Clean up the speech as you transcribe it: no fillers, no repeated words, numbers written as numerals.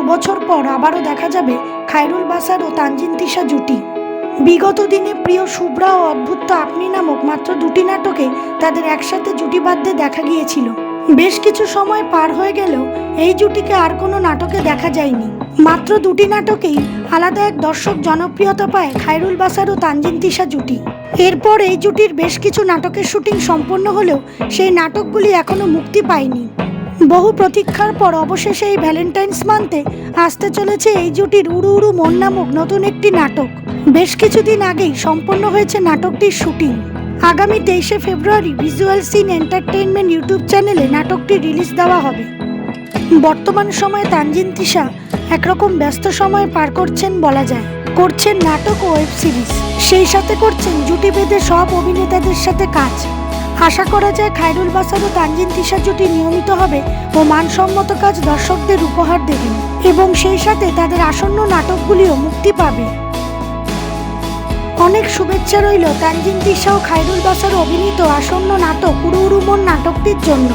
2 বছর পর আবারও দেখা যাবে খায়রুল বাসার ও তানজিন তিশা জুটি। বিগত দিনে প্রিয় শুভ্রা ও অদ্ভুত আপনি নামক মাত্র 2টি নাটকে তাদের একসাথে জুটি বাঁধতে দেখা গিয়েছিল। বেশ কিছু সময় পার হয়ে গেলেও এই জুটিকে আর কোনো নাটকে দেখা যায়নি। মাত্র 2টি নাটকেই আলাদা এক দর্শক জনপ্রিয়তা পায় খায়রুল বাসার ও তানজিন তিশা জুটি। এরপর এই জুটির বেশ কিছু নাটকের শুটিং সম্পন্ন হলেও সেই নাটকগুলি এখনো মুক্তি পায়নি। বহু প্রতীক্ষার পর অবশেষে এই ভ্যালেন্টাইন্স মান্থে আসতে চলেছে এই জুটির উড়ু উড়ু মন নামক নতুন একটি নাটক। বেশ কিছুদিন আগেই সম্পন্ন হয়েছে নাটকটির শুটিং। আগামী 23শে ফেব্রুয়ারি ভিজুয়াল সিন এন্টারটেইনমেন্ট ইউটিউব চ্যানেলে নাটকটি রিলিজ দেওয়া হবে। বর্তমান সময়ে তানজিন তিশা একরকম ব্যস্ত সময় পার করছেন বলা যায়। করছেন নাটক ও ওয়েব সিরিজ, সেই সাথে করছেন জুটি বেঁধে সব অভিনেতাদের সাথে কাজ। আশা করা যায় খায়রুল বাসার ও তানজিন তিশা জুটি নিয়মিত হবে ও মানসম্মত কাজ দর্শকদের উপহার দেবেন এবং সেই সাথে তাদের আসন্ন নাটকগুলিও মুক্তি পাবে। অনেক শুভেচ্ছা রইল তানজিন তিশা ও খায়রুল বাসার অভিনীত আসন্ন নাটক উড়ু উড়ু মন নাটকটির জন্য।